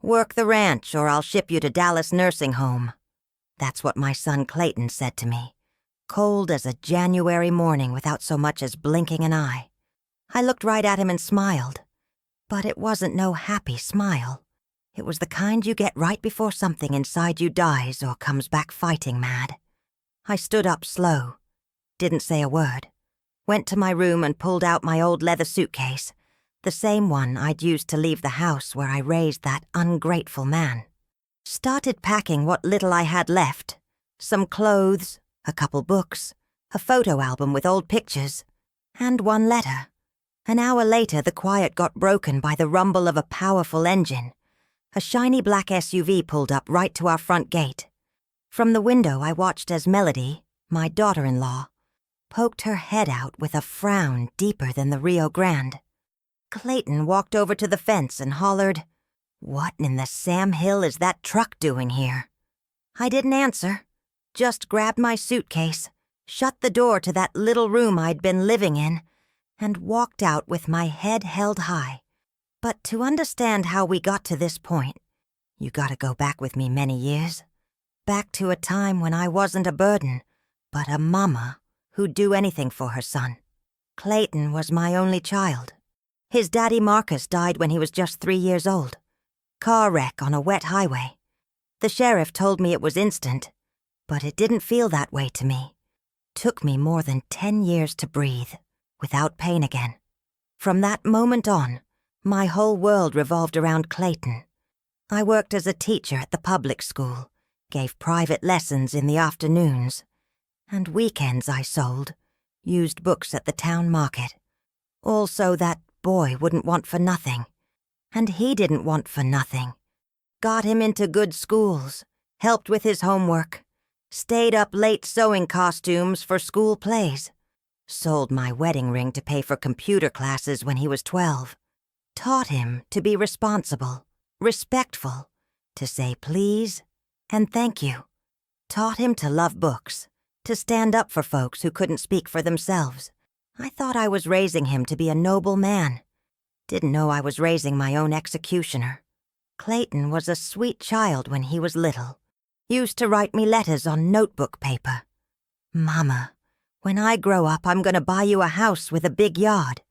"Work the ranch or I'll ship you to Dallas Nursing Home." That's what my son Clayton said to me, cold as a January morning without so much as blinking an eye. I looked right at him and smiled. But it wasn't no happy smile. It was the kind you get right before something inside you dies or comes back fighting mad. I stood up slow, didn't say a word, went to my room and pulled out my old leather suitcase, the same one I'd used to leave the house where I raised that ungrateful man. Started packing what little I had left, some clothes, a couple books, a photo album with old pictures, and one letter. An hour later, the quiet got broken by the rumble of a powerful engine. A shiny black SUV pulled up right to our front gate. From the window, I watched as Melody, my daughter-in-law, poked her head out with a frown deeper than the Rio Grande. Clayton walked over to the fence and hollered, "What in the Sam Hill is that truck doing here?" I didn't answer, just grabbed my suitcase, shut the door to that little room I'd been living in, and walked out with my head held high. But to understand how we got to this point, you gotta go back with me many years. Back to a time when I wasn't a burden, but a mama who'd do anything for her son. Clayton was my only child. His daddy Marcus died when he was just 3 years old. Car wreck on a wet highway. The sheriff told me it was instant, but it didn't feel that way to me. Took me more than 10 years to breathe, without pain again. From that moment on, my whole world revolved around Clayton. I worked as a teacher at the public school, gave private lessons in the afternoons, and weekends I sold, used books at the town market. All so that boy wouldn't want for nothing. And he didn't want for nothing. Got him into good schools, helped with his homework, stayed up late sewing costumes for school plays, sold my wedding ring to pay for computer classes when he was 12, taught him to be responsible, respectful, to say please and thank you, taught him to love books, to stand up for folks who couldn't speak for themselves. I thought I was raising him to be a noble man. Didn't know I was raising my own executioner. Clayton was a sweet child when he was little. Used to write me letters on notebook paper. "Mama, when I grow up, I'm gonna buy you a house with a big yard.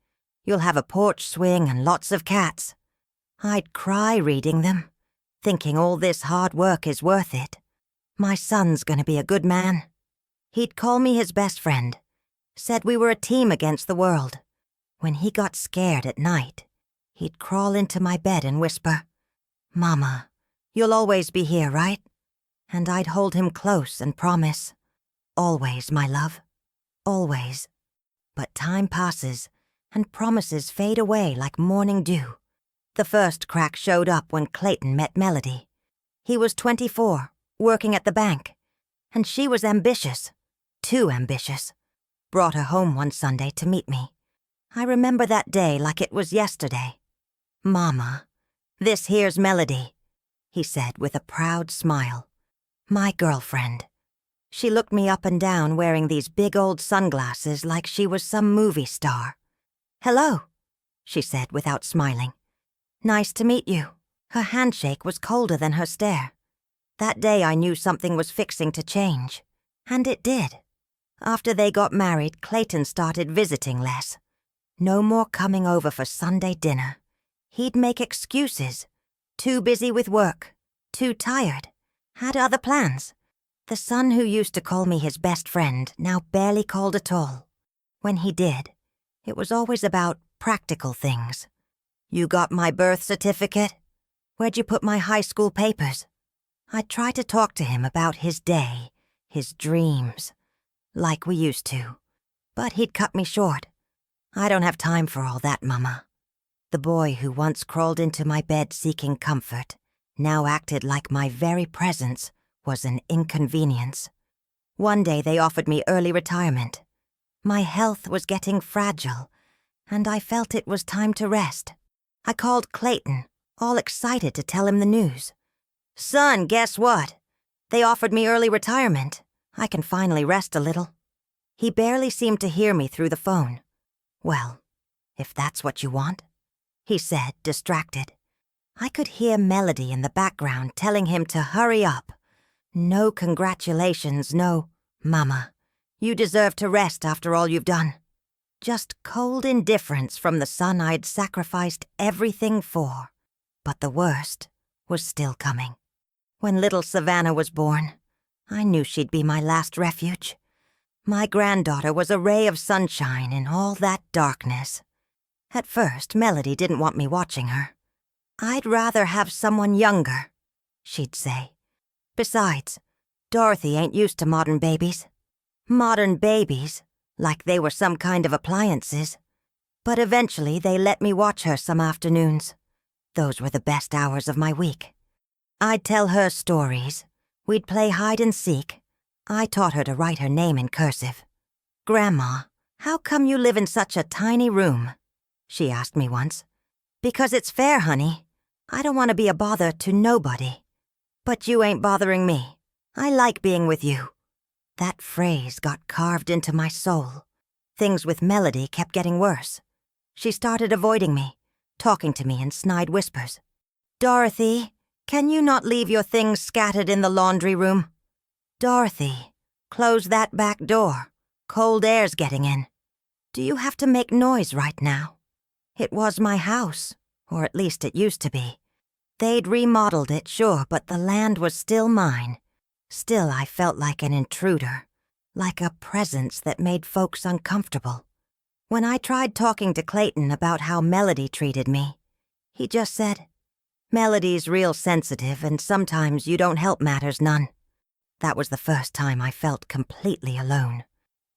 You'll have a porch swing and lots of cats." I'd cry reading them, thinking all this hard work is worth it. My son's gonna be a good man. He'd call me his best friend. Said we were a team against the world. When he got scared at night, he'd crawl into my bed and whisper, "Mama, you'll always be here, right?" And I'd hold him close and promise, "Always, my love, always." But time passes, and promises fade away like morning dew. The first crack showed up when Clayton met Melody. He was 24, working at the bank, and she was ambitious, too ambitious. Brought her home one Sunday to meet me. I remember that day like it was yesterday. "Mama, this here's Melody," he said with a proud smile. "My girlfriend." She looked me up and down wearing these big old sunglasses like she was some movie star. "Hello," she said without smiling. "Nice to meet you." Her handshake was colder than her stare. That day I knew something was fixing to change. And it did. After they got married, Clayton started visiting less. No more coming over for Sunday dinner. He'd make excuses. Too busy with work. Too tired. Had other plans. The son who used to call me his best friend now barely called at all. When he did, it was always about practical things. "You got my birth certificate? Where'd you put my high school papers?" I'd try to talk to him about his day, his dreams, like we used to. But he'd cut me short. "I don't have time for all that, Mama." The boy who once crawled into my bed seeking comfort now acted like my very presence was an inconvenience. One day they offered me early retirement. My health was getting fragile, and I felt it was time to rest. I called Clayton, all excited to tell him the news. "Son, guess what? They offered me early retirement. I can finally rest a little." He barely seemed to hear me through the phone. "Well, if that's what you want," he said, distracted. I could hear Melody in the background telling him to hurry up. No congratulations, no, Mama. You deserve to rest after all you've done. Just cold indifference from the son I'd sacrificed everything for. But the worst was still coming. When little Savannah was born, I knew she'd be my last refuge. My granddaughter was a ray of sunshine in all that darkness. At first, Melody didn't want me watching her. "I'd rather have someone younger," she'd say. "Besides, Dorothy ain't used to modern babies. Modern babies, like they were some kind of appliances. But eventually they let me watch her some afternoons. Those were the best hours of my week. I'd tell her stories. We'd play hide and seek. I taught her to write her name in cursive. "Grandma, how come you live in such a tiny room?" she asked me once. "Because it's fair, honey. I don't want to be a bother to nobody. But you ain't bothering me. I like being with you." That phrase got carved into my soul. Things with Melody kept getting worse. She started avoiding me, talking to me in snide whispers. "Dorothy, can you not leave your things scattered in the laundry room? Dorothy, close that back door. Cold air's getting in. Do you have to make noise right now?" It was my house, or at least it used to be. They'd remodeled it, sure, but the land was still mine. Still, I felt like an intruder, like a presence that made folks uncomfortable. When I tried talking to Clayton about how Melody treated me, he just said, "Melody's real sensitive, and sometimes you don't help matters none." That was the first time I felt completely alone.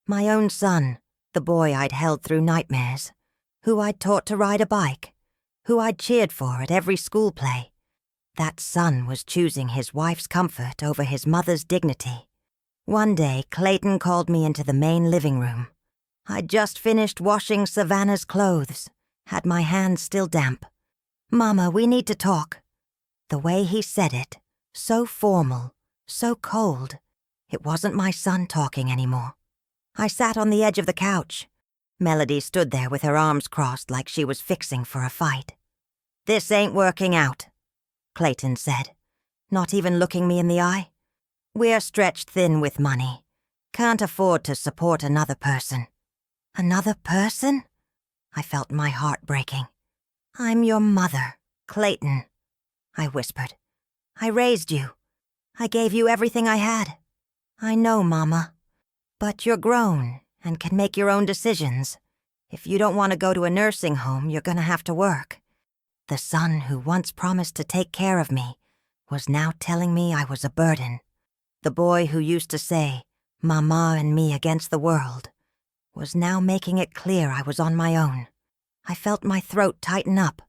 My own son, the boy I'd held through nightmares, who I'd taught to ride a bike, who I'd cheered for at every school play. That son was choosing his wife's comfort over his mother's dignity. One day, Clayton called me into the main living room. I'd just finished washing Savannah's clothes, had my hands still damp. "Mama, we need to talk." The way he said it, so formal, so cold, it wasn't my son talking anymore. I sat on the edge of the couch. Melody stood there with her arms crossed like she was fixing for a fight. "This ain't working out," Clayton said, not even looking me in the eye. "We're stretched thin with money. Can't afford to support another person." "Another person?" I felt my heart breaking. "I'm your mother, Clayton," I whispered. "I raised you. I gave you everything I had. I know, Mama. But you're grown and can make your own decisions. If you don't want to go to a nursing home, you're gonna have to work." The son who once promised to take care of me was now telling me I was a burden. The boy who used to say, "Mama and me against the world," was now making it clear I was on my own. I felt my throat tighten up,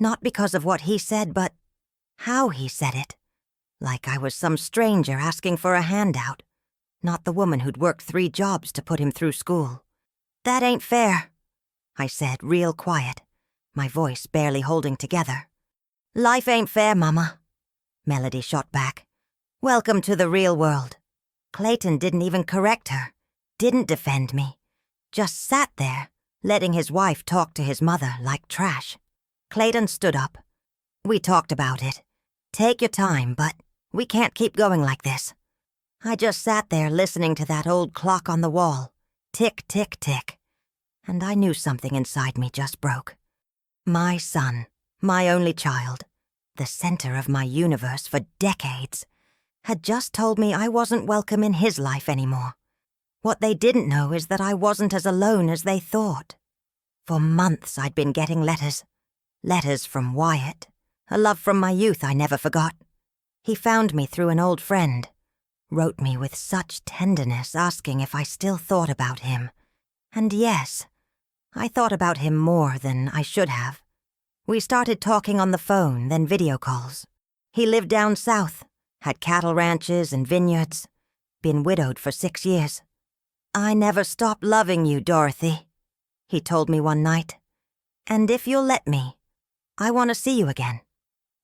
not because of what he said, but how he said it. Like I was some stranger asking for a handout, not the woman who'd worked 3 jobs to put him through school. "That ain't fair," I said, real quiet, my voice barely holding together. "Life ain't fair, Mama," Melody shot back. "Welcome to the real world." Clayton didn't even correct her, didn't defend me, just sat there, letting his wife talk to his mother like trash. Clayton stood up. "We talked about it. Take your time, but we can't keep going like this." I just sat there listening to that old clock on the wall, tick, tick, tick, and I knew something inside me just broke. My son, my only child, the center of my universe for decades, had just told me I wasn't welcome in his life anymore. What they didn't know is that I wasn't as alone as they thought. For months I'd been getting letters. Letters from Wyatt, a love from my youth I never forgot. He found me through an old friend, wrote me with such tenderness asking if I still thought about him. And yes, I thought about him more than I should have. We started talking on the phone, then video calls. He lived down south, had cattle ranches and vineyards, been widowed for 6 years. "I never stopped loving you, Dorothy," he told me one night. "And if you'll let me, I want to see you again."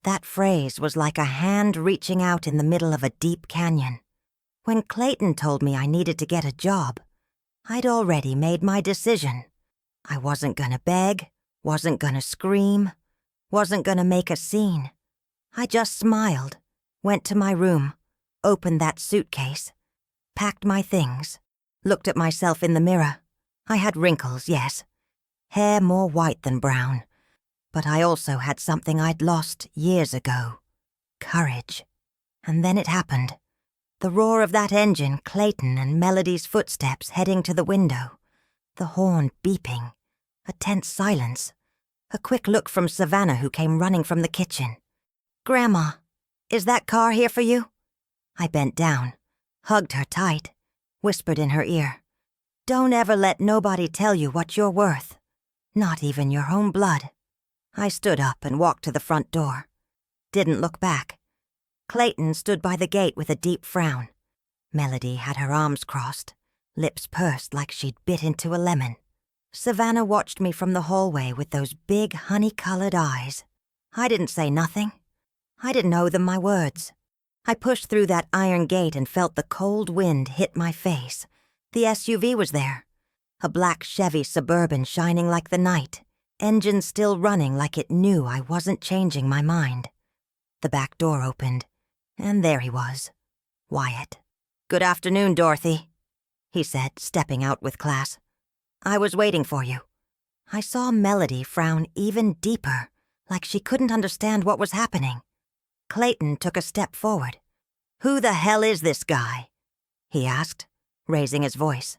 That phrase was like a hand reaching out in the middle of a deep canyon. When Clayton told me I needed to get a job, I'd already made my decision. I wasn't gonna beg, wasn't gonna scream, Wasn't gonna make a scene. I just smiled, went to my room, opened that suitcase, packed my things, looked at myself in the mirror. I had wrinkles, yes. Hair more white than brown. But I also had something I'd lost years ago. Courage. And then it happened. The roar of that engine, Clayton and Melody's footsteps heading to the window. The horn beeping. A tense silence. A quick look from Savannah, who came running from the kitchen. "Grandma, is that car here for you?" I bent down, hugged her tight, whispered in her ear, "Don't ever let nobody tell you what you're worth. Not even your own blood." I stood up and walked to the front door. Didn't look back. Clayton stood by the gate with a deep frown. Melody had her arms crossed, lips pursed like she'd bit into a lemon. Savannah watched me from the hallway with those big honey-colored eyes. I didn't say nothing. I didn't owe them my words. I pushed through that iron gate and felt the cold wind hit my face. The SUV was there. A black Chevy Suburban shining like the night, engine still running like it knew I wasn't changing my mind. The back door opened, and there he was, Wyatt. "Good afternoon, Dorothy," he said, stepping out with class. "I was waiting for you." I saw Melody frown even deeper, like she couldn't understand what was happening. Clayton took a step forward. "Who the hell is this guy?" he asked, raising his voice.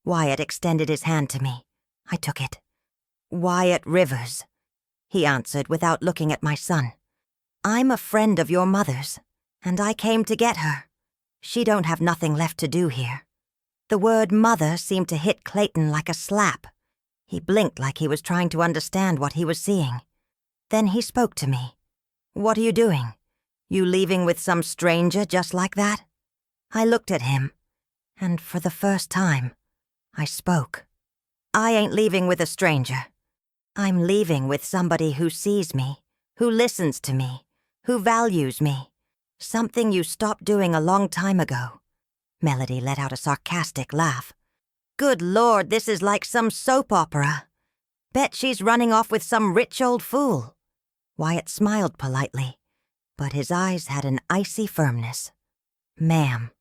Wyatt extended his hand to me. I took it. "Wyatt Rivers," he answered without looking at my son. "I'm a friend of your mother's, and I came to get her. She don't have nothing left to do here." The word mother seemed to hit Clayton like a slap. He blinked like he was trying to understand what he was seeing. Then he spoke to me. "What are you doing? You leaving with some stranger just like that?" I looked at him, and for the first time, I spoke. "I ain't leaving with a stranger. I'm leaving with somebody who sees me, who listens to me, who values me. Something you stopped doing a long time ago." Melody let out a sarcastic laugh. "Good Lord, this is like some soap opera. Bet she's running off with some rich old fool." Wyatt smiled politely, but his eyes had an icy firmness. "Ma'am,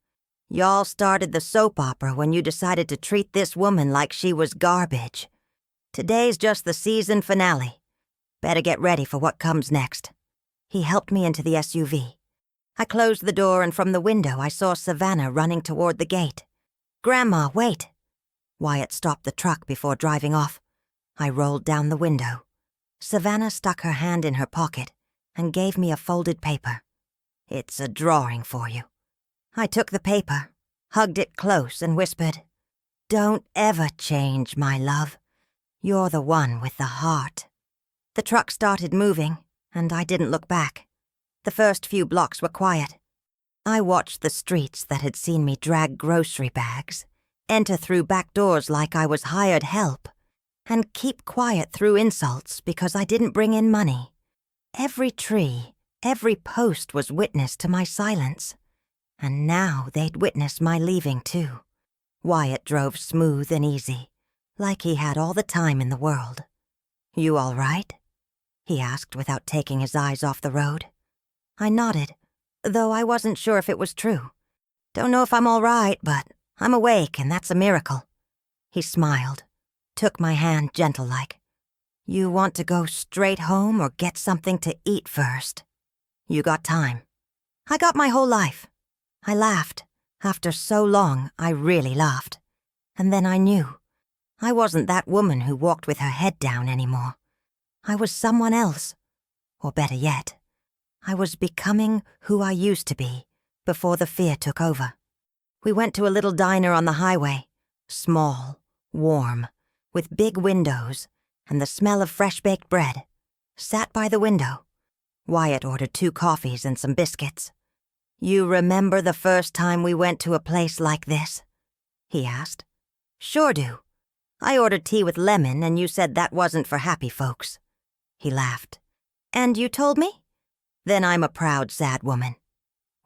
y'all started the soap opera when you decided to treat this woman like she was garbage. Today's just the season finale. Better get ready for what comes next." He helped me into the SUV. I closed the door, and from the window I saw Savannah running toward the gate. "Grandma, wait." Wyatt stopped the truck before driving off. I rolled down the window. Savannah stuck her hand in her pocket and gave me a folded paper. "It's a drawing for you." I took the paper, hugged it close, and whispered, "Don't ever change, my love. You're the one with the heart." The truck started moving, and I didn't look back. The first few blocks were quiet. I watched the streets that had seen me drag grocery bags, enter through back doors like I was hired help, and keep quiet through insults because I didn't bring in money. Every tree, every post was witness to my silence. And now they'd witness my leaving, too. Wyatt drove smooth and easy, like he had all the time in the world. "You all right?" he asked without taking his eyes off the road. I nodded, though I wasn't sure if it was true. "Don't know if I'm all right, but I'm awake, and that's a miracle." He smiled, took my hand gentle-like. "You want to go straight home or get something to eat first? You got time?" "I got my whole life." I laughed. After so long, I really laughed. And then I knew. I wasn't that woman who walked with her head down anymore. I was someone else. Or better yet, I was becoming who I used to be before the fear took over. We went to a little diner on the highway, small, warm, with big windows and the smell of fresh-baked bread. Sat by the window. Wyatt ordered 2 coffees and some biscuits. "You remember the first time we went to a place like this?" he asked. "Sure do. I ordered tea with lemon, and you said that wasn't for happy folks." He laughed. "And you told me? Then I'm a proud, sad woman."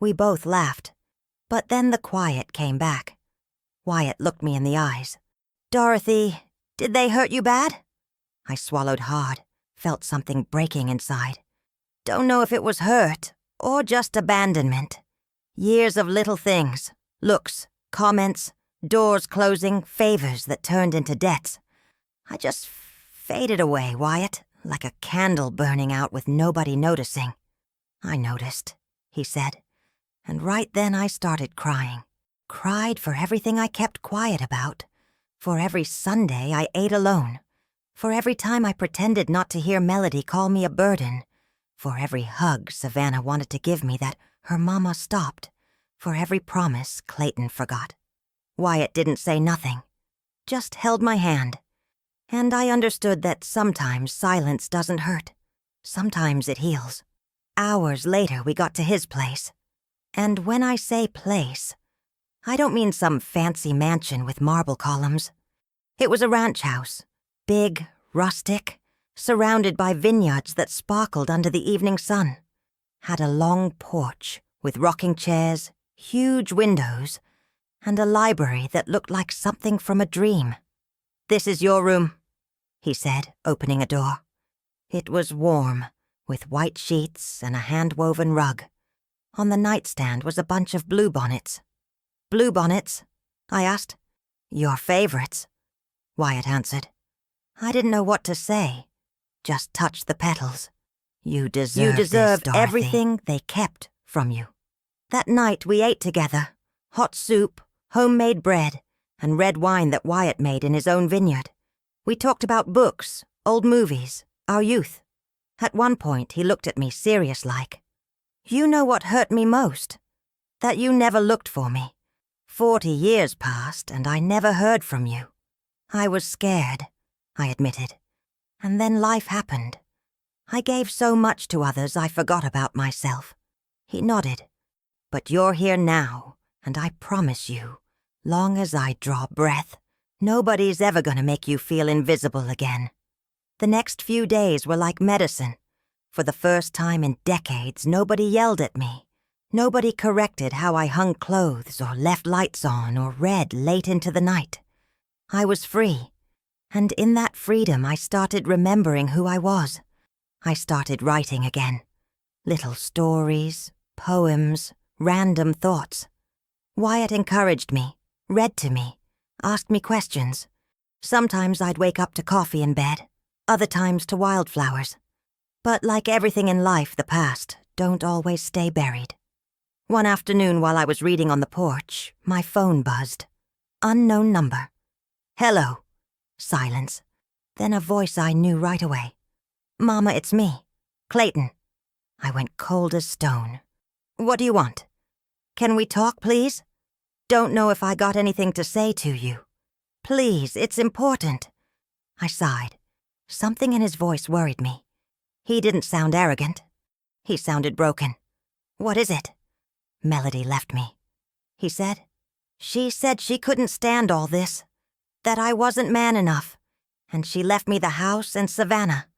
We both laughed, but then the quiet came back. Wyatt looked me in the eyes. "Dorothy, did they hurt you bad?" I swallowed hard, Felt something breaking inside. Don't know if it was hurt or just abandonment. Years of little things, looks, comments, doors closing, favors that turned into debts. I just faded away, Wyatt, like a candle burning out with nobody noticing. I noticed, he said, and right then I started crying. Cried for everything I kept quiet about, for every Sunday I ate alone, for every time I pretended not to hear Melody call me a burden, for every hug Savannah wanted to give me that her mama stopped, for every promise Clayton forgot. Wyatt didn't say nothing, just held my hand, and I understood that sometimes silence doesn't hurt. Sometimes it heals. Hours later we got to his place. And when I say place, I don't mean some fancy mansion with marble columns. It was a ranch house, big, rustic, surrounded by vineyards that sparkled under the evening sun. Had a long porch with rocking chairs, huge windows, and a library that looked like something from a dream. "This is your room," he said, opening a door. It was warm, with white sheets and a hand-woven rug. On the nightstand was a bunch of bluebonnets. "Bluebonnets?" I asked. "Your favorites," Wyatt answered. I didn't know what to say, just touched the petals. You deserved everything they kept from you. That night we ate together, hot soup, homemade bread, and red wine that Wyatt made in his own vineyard. We talked about books, old movies, our youth. At one point he looked at me serious-like. "You know what hurt me most? That you never looked for me. 40 years passed and I never heard from you." I was scared, I admitted. And then life happened. I gave so much to others I forgot about myself. He nodded. "But you're here now, and I promise you, long as I draw breath, nobody's ever gonna make you feel invisible again." The next few days were like medicine. For the first time in decades, nobody yelled at me. Nobody corrected how I hung clothes or left lights on or read late into the night. I was free, and in that freedom I started remembering who I was. I started writing again. Little stories, poems, random thoughts. Wyatt encouraged me, read to me, asked me questions. Sometimes I'd wake up to coffee in bed, other times to wildflowers. But like everything in life, the past don't always stay buried. One afternoon while I was reading on the porch, my phone buzzed. Unknown number. "Hello." Silence. Then a voice I knew right away. "Mama, it's me. Clayton." I went cold as stone. "What do you want?" "Can we talk, please? Don't know if I got anything to say to you. Please, it's important." I sighed. Something in his voice worried me. He didn't sound arrogant. He sounded broken. "What is it?" "Melody left me," he said. "She said she couldn't stand all this, that I wasn't man enough, and she left me the house and Savannah.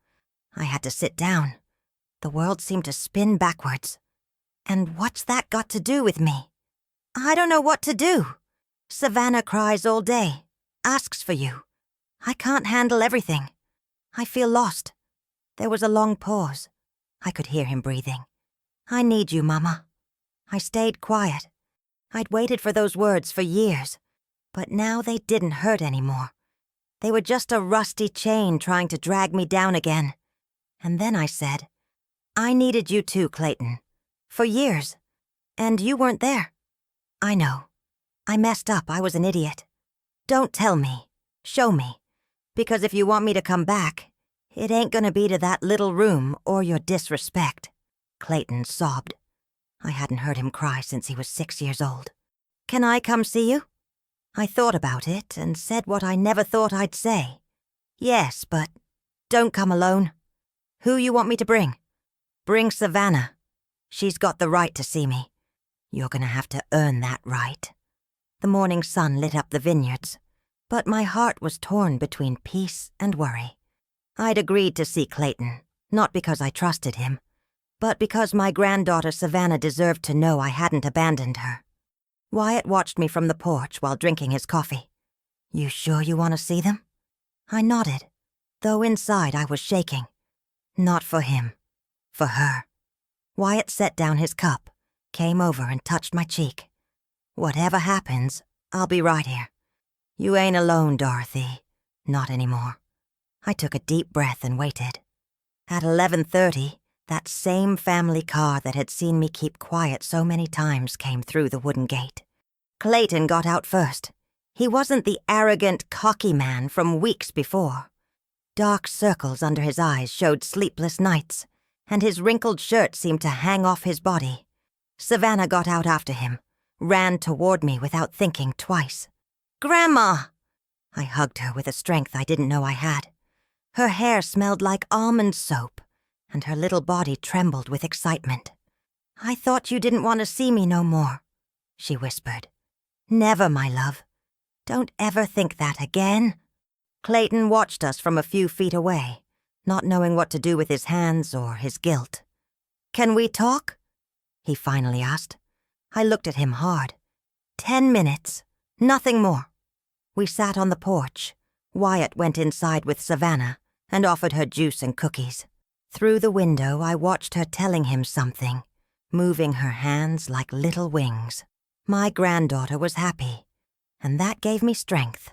I had to sit down. The world seemed to spin backwards. And what's that got to do with me? I don't know what to do. Savannah cries all day, asks for you. I can't handle everything. I feel lost." There was a long pause. I could hear him breathing. "I need you, Mama." I stayed quiet. I'd waited for those words for years, but now they didn't hurt anymore. They were just a rusty chain trying to drag me down again. And then I said, "I needed you too, Clayton. For years. And you weren't there." "I know. I messed up. I was an idiot. Don't tell me. Show me. Because if you want me to come back, it ain't gonna be to that little room or your disrespect." Clayton sobbed. I hadn't heard him cry since he was 6 years old. "Can I come see you?" I thought about it and said what I never thought I'd say. "Yes, but don't come alone. Who you want me to bring?" "Bring Savannah. She's got the right to see me. You're gonna have to earn that right." The morning sun lit up the vineyards, but my heart was torn between peace and worry. I'd agreed to see Clayton, not because I trusted him, but because my granddaughter Savannah deserved to know I hadn't abandoned her. Wyatt watched me from the porch while drinking his coffee. "You sure you want to see them?" I nodded, though inside I was shaking. Not for him. For her. Wyatt set down his cup, came over and touched my cheek. Whatever happens, I'll be right here. You ain't alone, Dorothy. Not anymore. I took a deep breath and waited. At 11:30, that same family car that had seen me keep quiet so many times came through the wooden gate. Clayton got out first. He wasn't the arrogant, cocky man from weeks before. Dark circles under his eyes showed sleepless nights, and his wrinkled shirt seemed to hang off his body. Savannah got out after him, ran toward me without thinking twice. "Grandma!" I hugged her with a strength I didn't know I had. Her hair smelled like almond soap, and her little body trembled with excitement. "I thought you didn't want to see me no more," she whispered. "Never, my love. Don't ever think that again." Clayton watched us from a few feet away, not knowing what to do with his hands or his guilt. "Can we talk?" he finally asked. I looked at him hard. 10 minutes. Nothing more. We sat on the porch. Wyatt went inside with Savannah and offered her juice and cookies. Through the window, I watched her telling him something, moving her hands like little wings. My granddaughter was happy, and that gave me strength.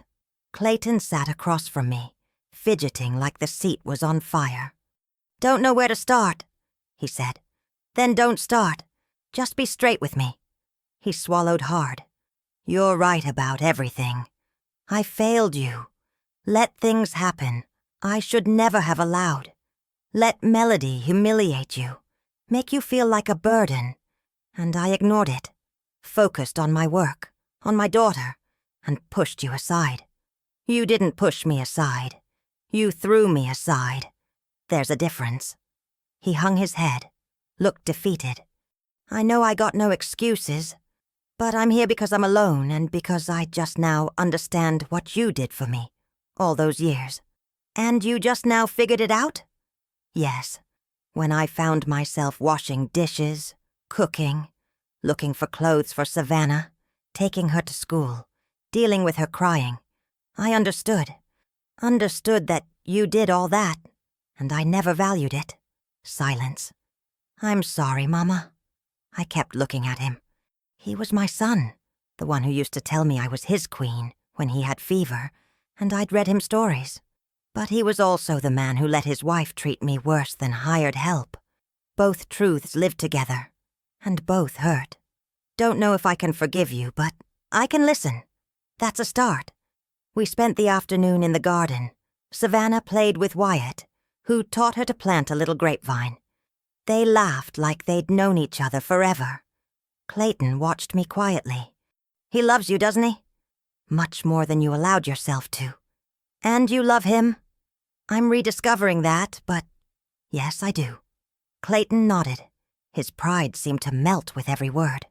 Clayton sat across from me, fidgeting like the seat was on fire. "Don't know where to start," he said. "Then don't start. Just be straight with me." He swallowed hard. "You're right about everything. I failed you. Let things happen I should never have allowed. Let Melody humiliate you, make you feel like a burden. And I ignored it, focused on my work, on my daughter, and pushed you aside. You didn't push me aside. You threw me aside. There's a difference." He hung his head, looked defeated. "I know I got no excuses, but I'm here because I'm alone and because I just now understand what you did for me all those years. And you just now figured it out?" "Yes, when I found myself washing dishes, cooking, looking for clothes for Savannah, taking her to school, dealing with her crying. I understood. Understood that you did all that, and I never valued it." Silence. "I'm sorry, Mama." I kept looking at him. He was my son, the one who used to tell me I was his queen when he had fever, and I'd read him stories. But he was also the man who let his wife treat me worse than hired help. Both truths lived together, and both hurt. Don't know if I can forgive you, but I can listen. That's a start. We spent the afternoon in the garden. Savannah played with Wyatt, who taught her to plant a little grapevine. They laughed like they'd known each other forever. Clayton watched me quietly. "He loves you, doesn't he?" "Much more than you allowed yourself to." "And you love him?" "I'm rediscovering that, but yes, I do." Clayton nodded. His pride seemed to melt with every word.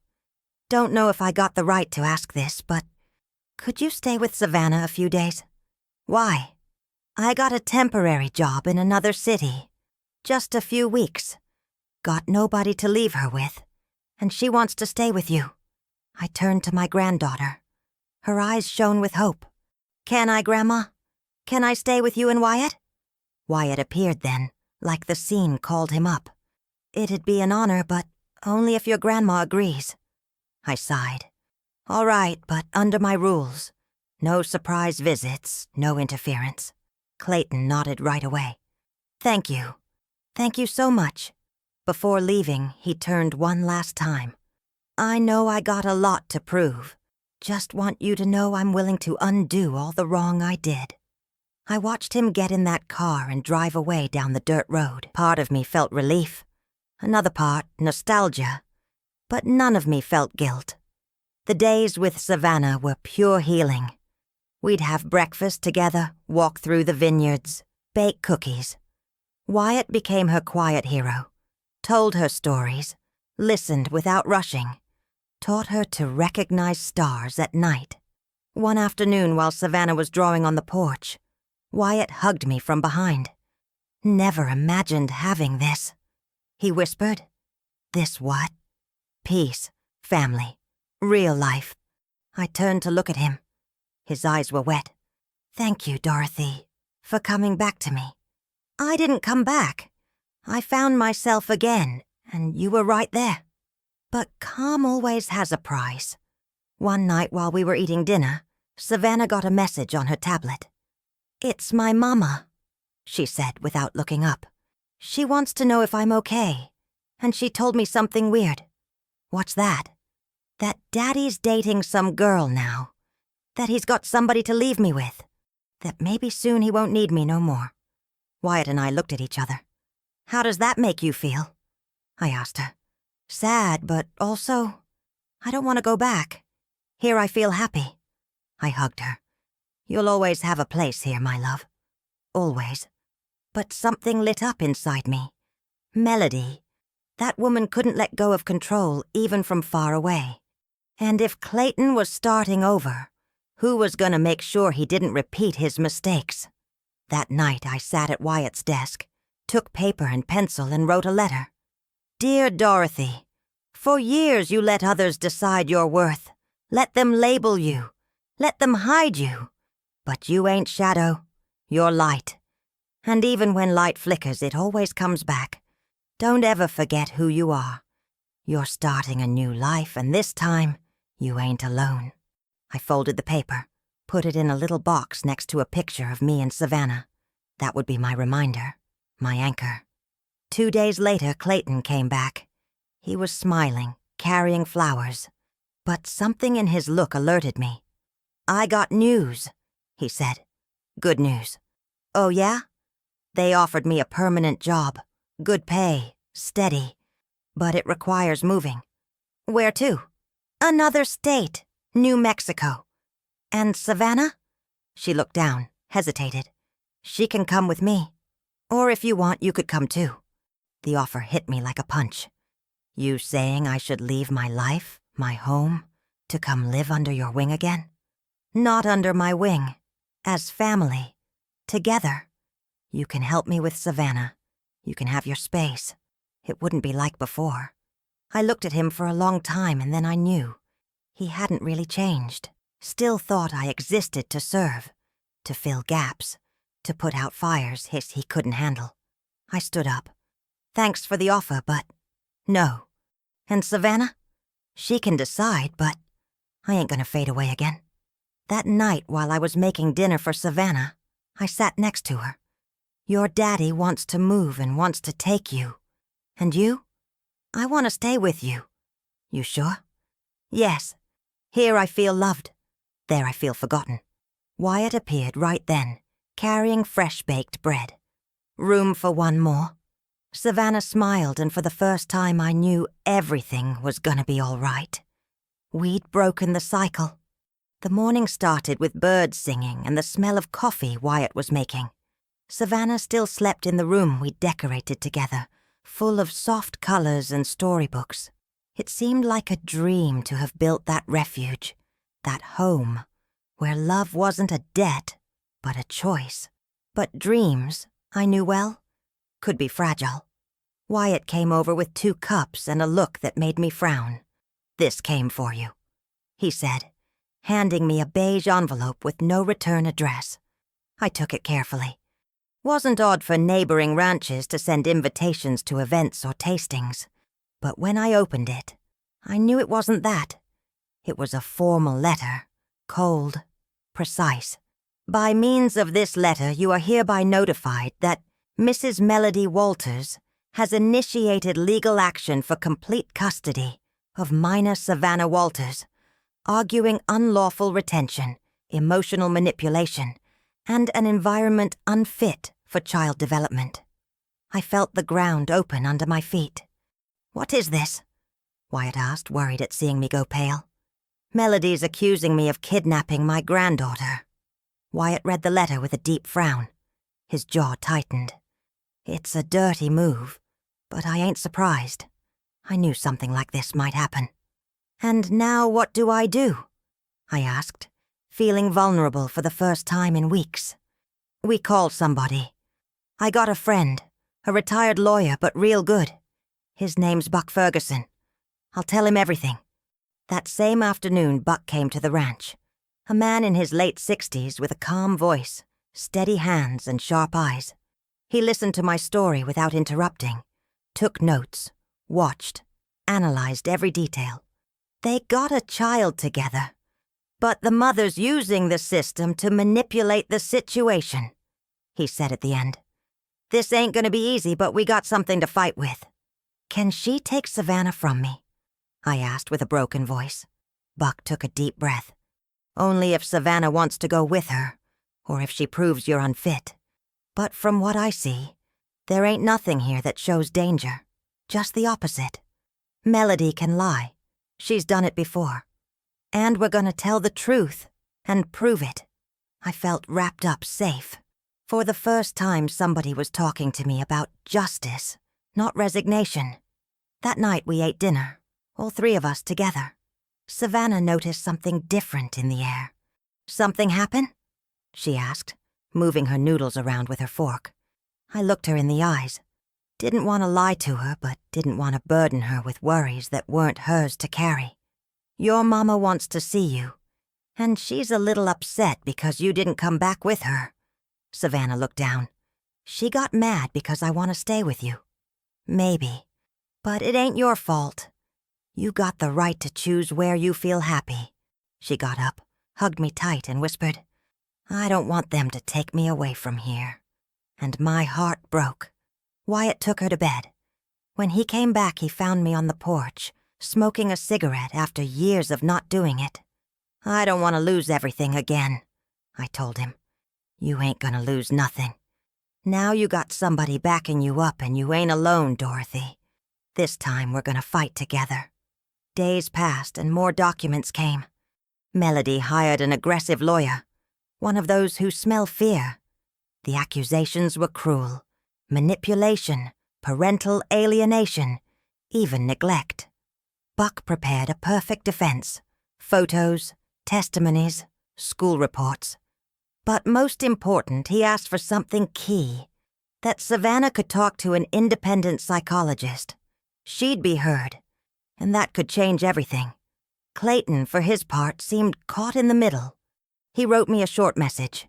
"Don't know if I got the right to ask this, but could you stay with Savannah a few days?" "Why?" "I got a temporary job in another city. Just a few weeks. Got nobody to leave her with, and she wants to stay with you." I turned to my granddaughter. Her eyes shone with hope. "Can I, Grandma? Can I stay with you and Wyatt?" Wyatt appeared then, like the scene called him up. "It'd be an honor, but only if your grandma agrees." I sighed. "All right, but under my rules. No surprise visits, no interference." Clayton nodded right away. "Thank you. Thank you so much." Before leaving, he turned one last time. "I know I got a lot to prove. Just want you to know I'm willing to undo all the wrong I did." I watched him get in that car and drive away down the dirt road. Part of me felt relief. Another part, nostalgia. But none of me felt guilt. The days with Savannah were pure healing. We'd have breakfast together, walk through the vineyards, bake cookies. Wyatt became her quiet hero. Told her stories, listened without rushing, taught her to recognize stars at night. One afternoon while Savannah was drawing on the porch, Wyatt hugged me from behind. "Never imagined having this," he whispered. "This what?" "Peace, family, real life." I turned to look at him. His eyes were wet. "Thank you, Dorothy, for coming back to me." "I didn't come back. I found myself again, and you were right there. But calm always has a price. One night while we were eating dinner, Savannah got a message on her tablet. "It's my mama," she said without looking up. "She wants to know if I'm okay, and she told me something weird." "What's that?" "That Daddy's dating some girl now. That he's got somebody to leave me with. That maybe soon he won't need me no more." Wyatt and I looked at each other. "How does that make you feel?" I asked her. "Sad, but also, I don't want to go back. Here I feel happy." I hugged her. "You'll always have a place here, my love. Always." But something lit up inside me. Melody. That woman couldn't let go of control even from far away. And if Clayton was starting over, who was gonna make sure he didn't repeat his mistakes? That night I sat at Wyatt's desk, took paper and pencil and wrote a letter. "Dear Dorothy, for years you let others decide your worth. Let them label you. Let them hide you. But you ain't shadow. You're light. And even when light flickers, it always comes back. Don't ever forget who you are. You're starting a new life, and this time, you ain't alone." I folded the paper, put it in a little box next to a picture of me and Savannah. That would be my reminder, my anchor. 2 days later, Clayton came back. He was smiling, carrying flowers. But something in his look alerted me. "I got news," he said. "Good news." "Oh, yeah?" "They offered me a permanent job. Good pay, steady. But it requires moving." "Where to?" "Another state, New Mexico." "And Savannah?" She looked down, hesitated. "She can come with me. Or if you want, you could come too." The offer hit me like a punch. "You saying I should leave my life, my home, to come live under your wing again?" "Not under my wing. As family. Together. You can help me with Savannah. You can have your space. It wouldn't be like before." I looked at him for a long time, and then I knew. He hadn't really changed. Still thought I existed to serve, to fill gaps, to put out fires he couldn't handle. I stood up. "Thanks for the offer, but no." "And Savannah? She can decide, but I ain't gonna fade away again." That night while I was making dinner for Savannah, I sat next to her. "Your daddy wants to move and wants to take you. And you?" "I want to stay with you." "You sure?" "Yes. Here I feel loved. There I feel forgotten." Wyatt appeared right then, carrying fresh-baked bread. "Room for one more?" Savannah smiled, and for the first time I knew everything was gonna be all right. We'd broken the cycle. The morning started with birds singing and the smell of coffee Wyatt was making. Savannah still slept in the room we decorated together, full of soft colors and storybooks. It seemed like a dream to have built that refuge, that home, where love wasn't a debt, but a choice. But dreams, I knew well, could be fragile. Wyatt came over with 2 cups and a look that made me frown. "This came for you," he said, handing me a beige envelope with no return address. I took it carefully. Wasn't odd for neighboring ranches to send invitations to events or tastings. But when I opened it, I knew it wasn't that. It was a formal letter, cold, precise. "By means of this letter, you are hereby notified that Mrs. Melody Walters has initiated legal action for complete custody of minor Savannah Walters, arguing unlawful retention, emotional manipulation, and an environment unfit for child development." I felt the ground open under my feet. "What is this?" Wyatt asked, worried at seeing me go pale. "Melody's accusing me of kidnapping my granddaughter." Wyatt read the letter with a deep frown. His jaw tightened. "It's a dirty move, but I ain't surprised. I knew something like this might happen." "And now what do?" I asked, feeling vulnerable for the first time in weeks. "We called somebody. I got a friend, a retired lawyer, but real good. His name's Buck Ferguson. I'll tell him everything." That same afternoon, Buck came to the ranch. A man in his late 60s with a calm voice, steady hands, and sharp eyes. He listened to my story without interrupting, took notes, watched, analyzed every detail. They got a child together, but the mother's using the system to manipulate the situation, he said at the end. This ain't gonna be easy, but we got something to fight with. Can she take Savannah from me? I asked with a broken voice. Buck took a deep breath. Only if Savannah wants to go with her, or if she proves you're unfit. But from what I see, there ain't nothing here that shows danger. Just the opposite. Melody can lie. She's done it before. And we're gonna tell the truth and prove it. I felt wrapped up safe. For the first time, somebody was talking to me about justice, not resignation. That night we ate dinner, all three of us together. Savannah noticed something different in the air. Something happen? She asked, moving her noodles around with her fork. I looked her in the eyes. Didn't want to lie to her, but didn't want to burden her with worries that weren't hers to carry. Your mama wants to see you, and she's a little upset because you didn't come back with her. Savannah looked down. She got mad because I want to stay with you. Maybe. But it ain't your fault. You got the right to choose where you feel happy. She got up, hugged me tight, and whispered, I don't want them to take me away from here. And my heart broke. Wyatt took her to bed. When he came back, he found me on the porch, smoking a cigarette after years of not doing it. I don't want to lose everything again, I told him. You ain't gonna lose nothing. Now you got somebody backing you up and you ain't alone, Dorothy. This time we're gonna fight together. Days passed and more documents came. Melody hired an aggressive lawyer, one of those who smell fear. The accusations were cruel. Manipulation, parental alienation, even neglect. Buck prepared a perfect defense. Photos, testimonies, school reports. But most important, he asked for something key. That Savannah could talk to an independent psychologist. She'd be heard. And that could change everything. Clayton, for his part, seemed caught in the middle. He wrote me a short message.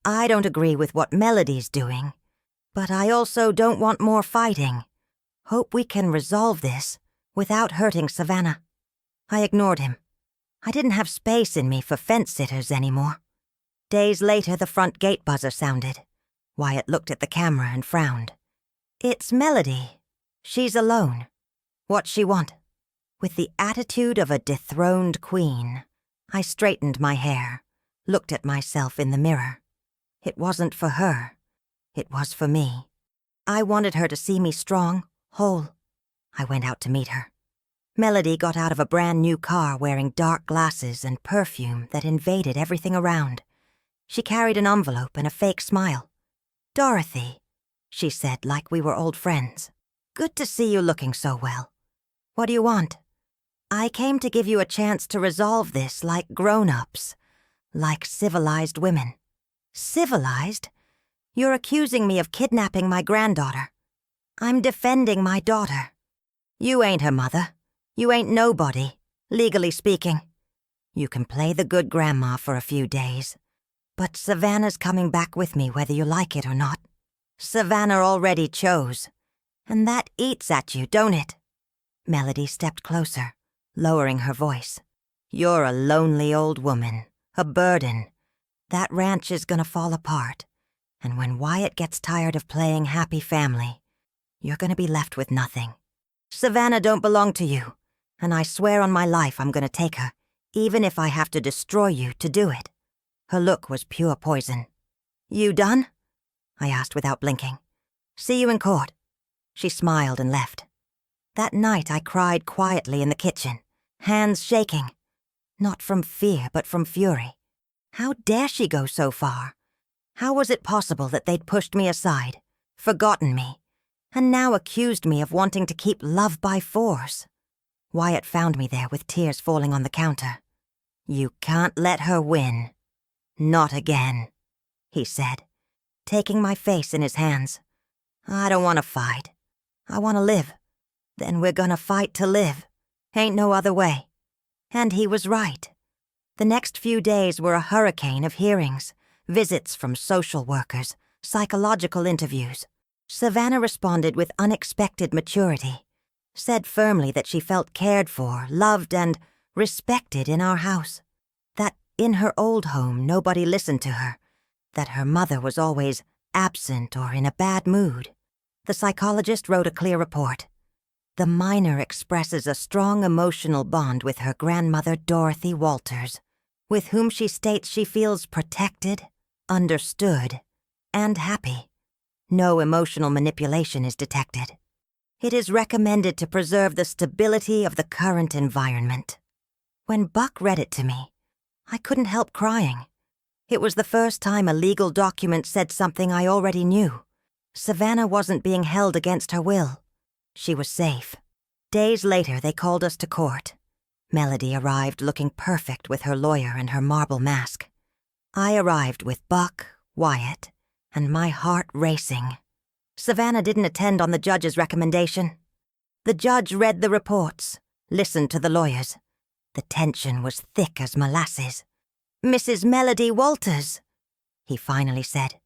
I don't agree with what Melody's doing, but I also don't want more fighting. Hope we can resolve this without hurting Savannah. I ignored him. I didn't have space in me for fence-sitters anymore. Days later, the front gate buzzer sounded. Wyatt looked at the camera and frowned. It's Melody. She's alone. What's she want? With the attitude of a dethroned queen, I straightened my hair, looked at myself in the mirror. It wasn't for her. It was for me. I wanted her to see me strong, whole. I went out to meet her. Melody got out of a brand new car wearing dark glasses and perfume that invaded everything around. She carried an envelope and a fake smile. Dorothy, she said like we were old friends. Good to see you looking so well. What do you want? I came to give you a chance to resolve this like grown-ups, like civilized women. Civilized? You're accusing me of kidnapping my granddaughter. I'm defending my daughter. You ain't her mother. You ain't nobody, legally speaking. You can play the good grandma for a few days. But Savannah's coming back with me whether you like it or not. Savannah already chose. And that eats at you, don't it? Melody stepped closer, lowering her voice. You're a lonely old woman, a burden. That ranch is gonna fall apart. And when Wyatt gets tired of playing happy family, you're gonna be left with nothing. Savannah don't belong to you, and I swear on my life I'm gonna take her, even if I have to destroy you to do it. Her look was pure poison. You done? I asked without blinking. See you in court. She smiled and left. That night I cried quietly in the kitchen, hands shaking. Not from fear, but from fury. How dare she go so far? How was it possible that they'd pushed me aside, forgotten me, and now accused me of wanting to keep love by force? Wyatt found me there with tears falling on the counter. You can't let her win. Not again, he said, taking my face in his hands. I don't want to fight. I want to live. Then we're gonna fight to live. Ain't no other way. And he was right. The next few days were a hurricane of hearings, visits from social workers, psychological interviews. Savannah responded with unexpected maturity, said firmly that she felt cared for, loved, and respected in our house, that in her old home nobody listened to her, that her mother was always absent or in a bad mood. The psychologist wrote a clear report. The minor expresses a strong emotional bond with her grandmother Dorothy Walters, with whom she states she feels protected, understood, and happy. No emotional manipulation is detected. It is recommended to preserve the stability of the current environment. When Buck read it to me, I couldn't help crying. It was the first time a legal document said something I already knew. Savannah wasn't being held against her will. She was safe. Days later, they called us to court. Melody arrived looking perfect with her lawyer and her marble mask. I arrived with Buck, Wyatt, and my heart racing. Savannah didn't attend on the judge's recommendation. The judge read the reports, listened to the lawyers. The tension was thick as molasses. "Mrs. Melody Walters," he finally said,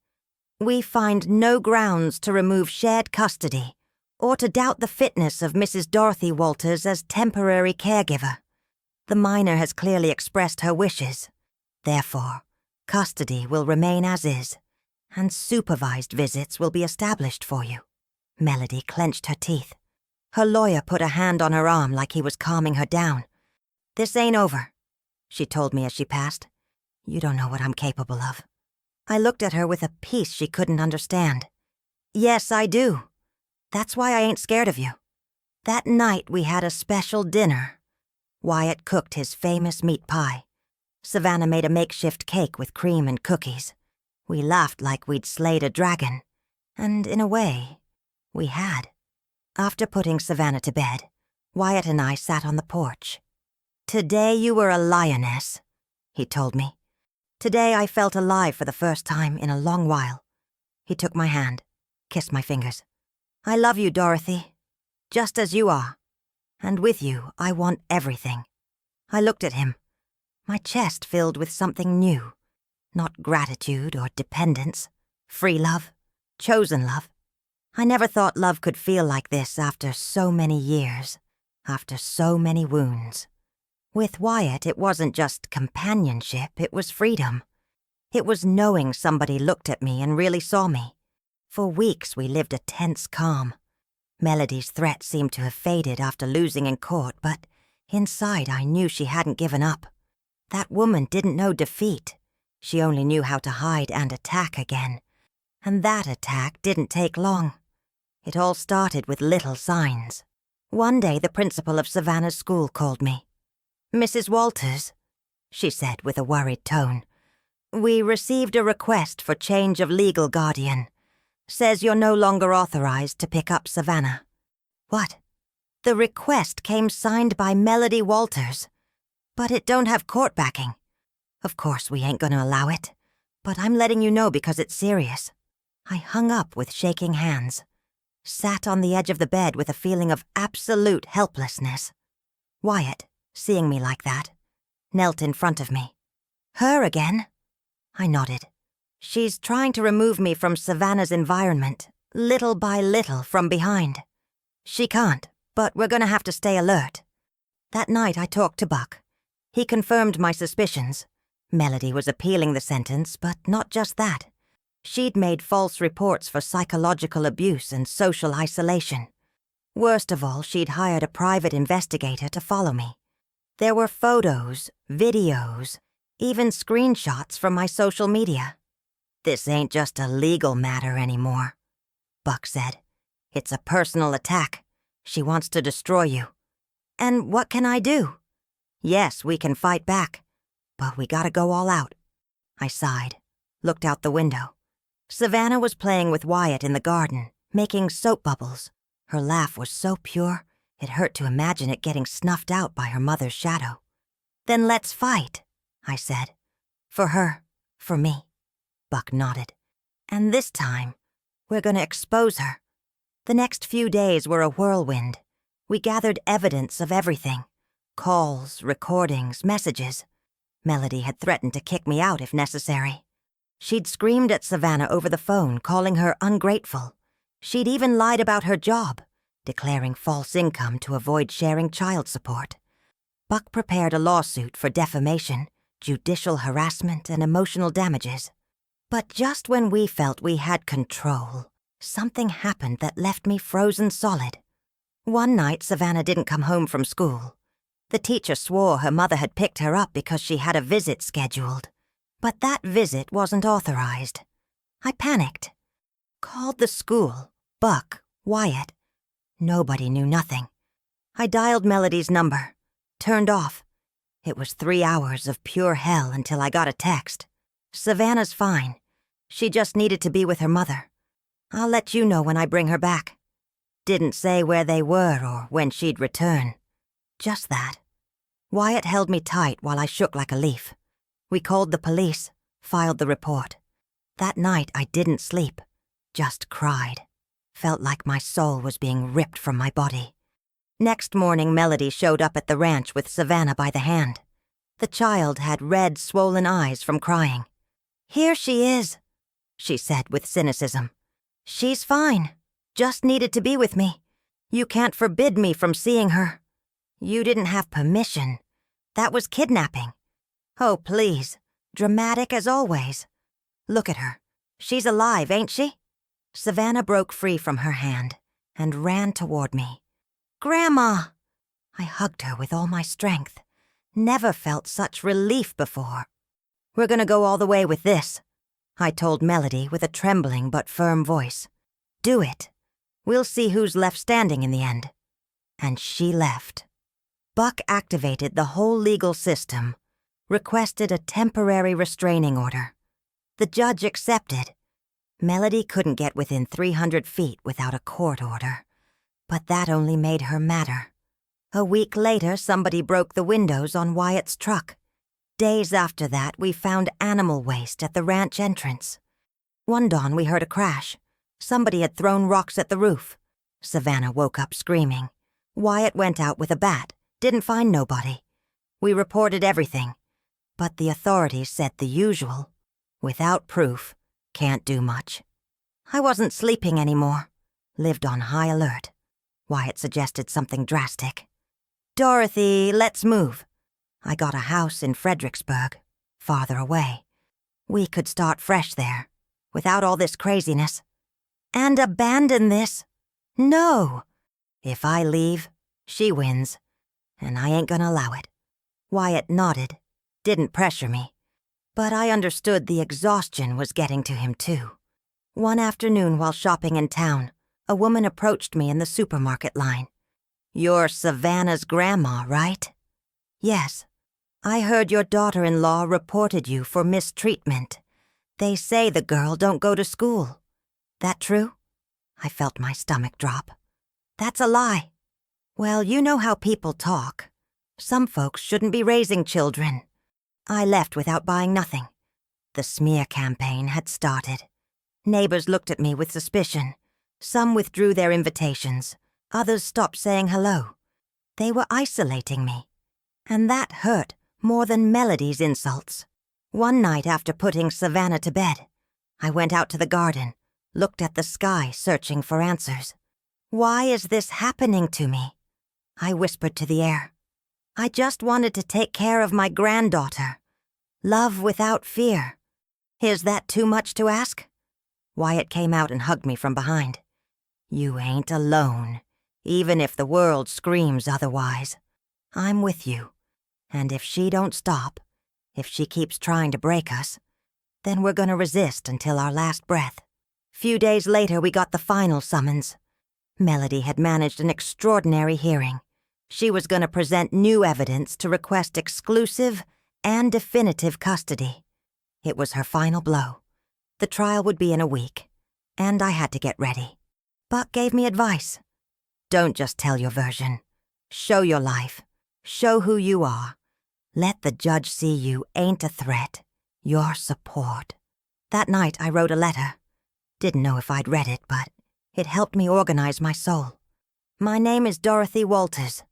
"we find no grounds to remove shared custody or to doubt the fitness of Mrs. Dorothy Walters as temporary caregiver. The minor has clearly expressed her wishes. Therefore, custody will remain as is, and supervised visits will be established for you." Melody clenched her teeth. Her lawyer put a hand on her arm like he was calming her down. "This ain't over," she told me as she passed. "You don't know what I'm capable of." I looked at her with a peace she couldn't understand. "Yes, I do. That's why I ain't scared of you." That night we had a special dinner. Wyatt cooked his famous meat pie. Savannah made a makeshift cake with cream and cookies. We laughed like we'd slayed a dragon. And in a way, we had. After putting Savannah to bed, Wyatt and I sat on the porch. "Today you were a lioness," he told me. Today I felt alive for the first time in a long while. He took my hand, kissed my fingers. "I love you, Dorothy, just as you are. And with you, I want everything." I looked at him, my chest filled with something new. Not gratitude or dependence, free love, chosen love. I never thought love could feel like this after so many years, after so many wounds. With Wyatt, it wasn't just companionship, it was freedom. It was knowing somebody looked at me and really saw me. For weeks we lived a tense calm. Melody's threat seemed to have faded after losing in court, but inside I knew she hadn't given up. That woman didn't know defeat. She only knew how to hide and attack again. And that attack didn't take long. It all started with little signs. One day the principal of Savannah's school called me. "Mrs. Walters," she said with a worried tone, "we received a request for change of legal guardian. Says you're no longer authorized to pick up Savannah." "What?" "The request came signed by Melody Walters, but it don't have court backing. Of course we ain't gonna allow it, but I'm letting you know because it's serious." I hung up with shaking hands, sat on the edge of the bed with a feeling of absolute helplessness. Wyatt, seeing me like that, knelt in front of me. "Her again?" I nodded. "She's trying to remove me from Savannah's environment, little by little from behind. She can't, but we're gonna have to stay alert." That night I talked to Buck. He confirmed my suspicions. Melody was appealing the sentence, but not just that. She'd made false reports for psychological abuse and social isolation. Worst of all, she'd hired a private investigator to follow me. There were photos, videos, even screenshots from my social media. "This ain't just a legal matter anymore," Buck said. "It's a personal attack. She wants to destroy you." "And what can I do?" "Yes, we can fight back, but we gotta go all out." I sighed, looked out the window. Savannah was playing with Wyatt in the garden, making soap bubbles. Her laugh was so pure, it hurt to imagine it getting snuffed out by her mother's shadow. "Then let's fight," I said. "For her, for me." Buck nodded. "And this time, we're gonna expose her." The next few days were a whirlwind. We gathered evidence of everything. Calls, recordings, messages. Melody had threatened to kick me out if necessary. She'd screamed at Savannah over the phone, calling her ungrateful. She'd even lied about her job, declaring false income to avoid sharing child support. Buck prepared a lawsuit for defamation, judicial harassment, and emotional damages. But just when we felt we had control, something happened that left me frozen solid. One night, Savannah didn't come home from school. The teacher swore her mother had picked her up because she had a visit scheduled. But that visit wasn't authorized. I panicked. Called the school, Buck, Wyatt. Nobody knew nothing. I dialed Melody's number. Turned off. It was 3 hours of pure hell until I got a text. Savannah's fine. She just needed to be with her mother. I'll let you know when I bring her back. Didn't say where they were or when she'd return. Just that. Wyatt held me tight while I shook like a leaf. We called the police, filed the report. That night I didn't sleep, just cried. Felt like my soul was being ripped from my body. Next morning, Melody showed up at the ranch with Savannah by the hand. The child had red, swollen eyes from crying. "Here she is," she said with cynicism. "She's fine. Just needed to be with me. You can't forbid me from seeing her. You didn't have permission. That was kidnapping. Oh, please. Dramatic as always. Look at her. She's alive, ain't she?" Savannah broke free from her hand and ran toward me. "Grandma!" I hugged her with all my strength. Never felt such relief before. "We're gonna go all the way with this," I told Melody with a trembling but firm voice. "Do it. We'll see who's left standing in the end." And she left. Buck activated the whole legal system, requested a temporary restraining order. The judge accepted. Melody couldn't get within 300 feet without a court order, but that only made her madder. A week later, somebody broke the windows on Wyatt's truck. Days after that, we found animal waste at the ranch entrance. One dawn, we heard a crash. Somebody had thrown rocks at the roof. Savannah woke up screaming. Wyatt went out with a bat, didn't find nobody. We reported everything, but the authorities said the usual. Without proof, can't do much. I wasn't sleeping anymore. Lived on high alert. Wyatt suggested something drastic. "Dorothy, let's move." I got a house in Fredericksburg, farther away. We could start fresh there, without all this craziness. And abandon this? No! If I leave, she wins, and I ain't gonna allow it. Wyatt nodded, didn't pressure me, but I understood the exhaustion was getting to him too. One afternoon while shopping in town, a woman approached me in the supermarket line. "You're Savannah's grandma, right?" "Yes. I heard your daughter-in-law reported you for mistreatment. They say the girl don't go to school. That true?" I felt my stomach drop. "That's a lie." "Well, you know how people talk. Some folks shouldn't be raising children." I left without buying nothing. The smear campaign had started. Neighbors looked at me with suspicion. Some withdrew their invitations. Others stopped saying hello. They were isolating me. And that hurt more than Melody's insults. One night after putting Savannah to bed, I went out to the garden, looked at the sky searching for answers. Why is this happening to me? I whispered to the air. I just wanted to take care of my granddaughter. Love without fear. Is that too much to ask? Wyatt came out and hugged me from behind. You ain't alone, even if the world screams otherwise. I'm with you. And if she don't stop, if she keeps trying to break us, then we're gonna resist until our last breath. Few days later, we got the final summons. Melody had managed an extraordinary hearing. She was gonna present new evidence to request exclusive and definitive custody. It was her final blow. The trial would be in a week, and I had to get ready. Buck gave me advice. Don't just tell your version. Show your life. Show who you are. Let the judge see you ain't a threat. You're support. That night, I wrote a letter. Didn't know if I'd read it, but it helped me organize my soul. My name is Dorothy Walters.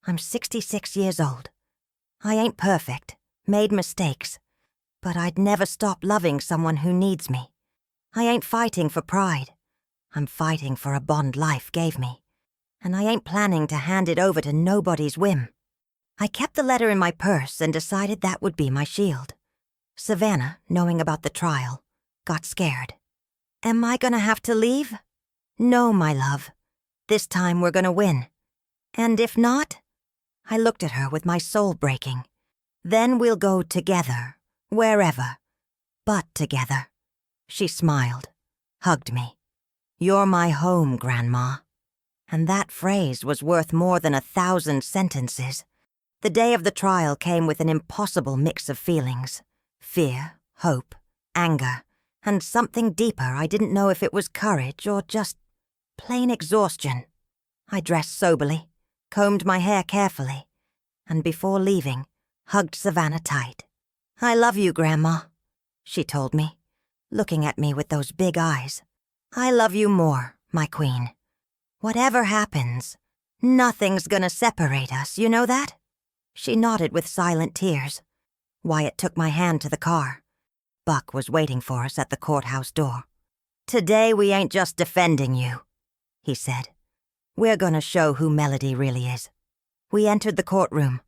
I'm 66 years old. I ain't perfect, made mistakes, but I'd never stop loving someone who needs me. I ain't fighting for pride. I'm fighting for a bond life gave me, and I ain't planning to hand it over to nobody's whim. I kept the letter in my purse and decided that would be my shield. Savannah, knowing about the trial, got scared. Am I gonna have to leave? No, my love. This time we're gonna win. And if not? I looked at her with my soul breaking. Then we'll go together, wherever. But together. She smiled, hugged me. You're my home, Grandma. And that phrase was worth more than 1,000 sentences. The day of the trial came with an impossible mix of feelings. Fear, hope, anger, and something deeper I didn't know if it was courage or just plain exhaustion. I dressed soberly, combed my hair carefully, and before leaving, hugged Savannah tight. I love you, Grandma, she told me, looking at me with those big eyes. I love you more, my queen. Whatever happens, nothing's gonna separate us, you know that? She nodded with silent tears. Wyatt took my hand to the car. Buck was waiting for us at the courthouse door. Today we ain't just defending you, he said. We're gonna show who Melody really is. We entered the courtroom.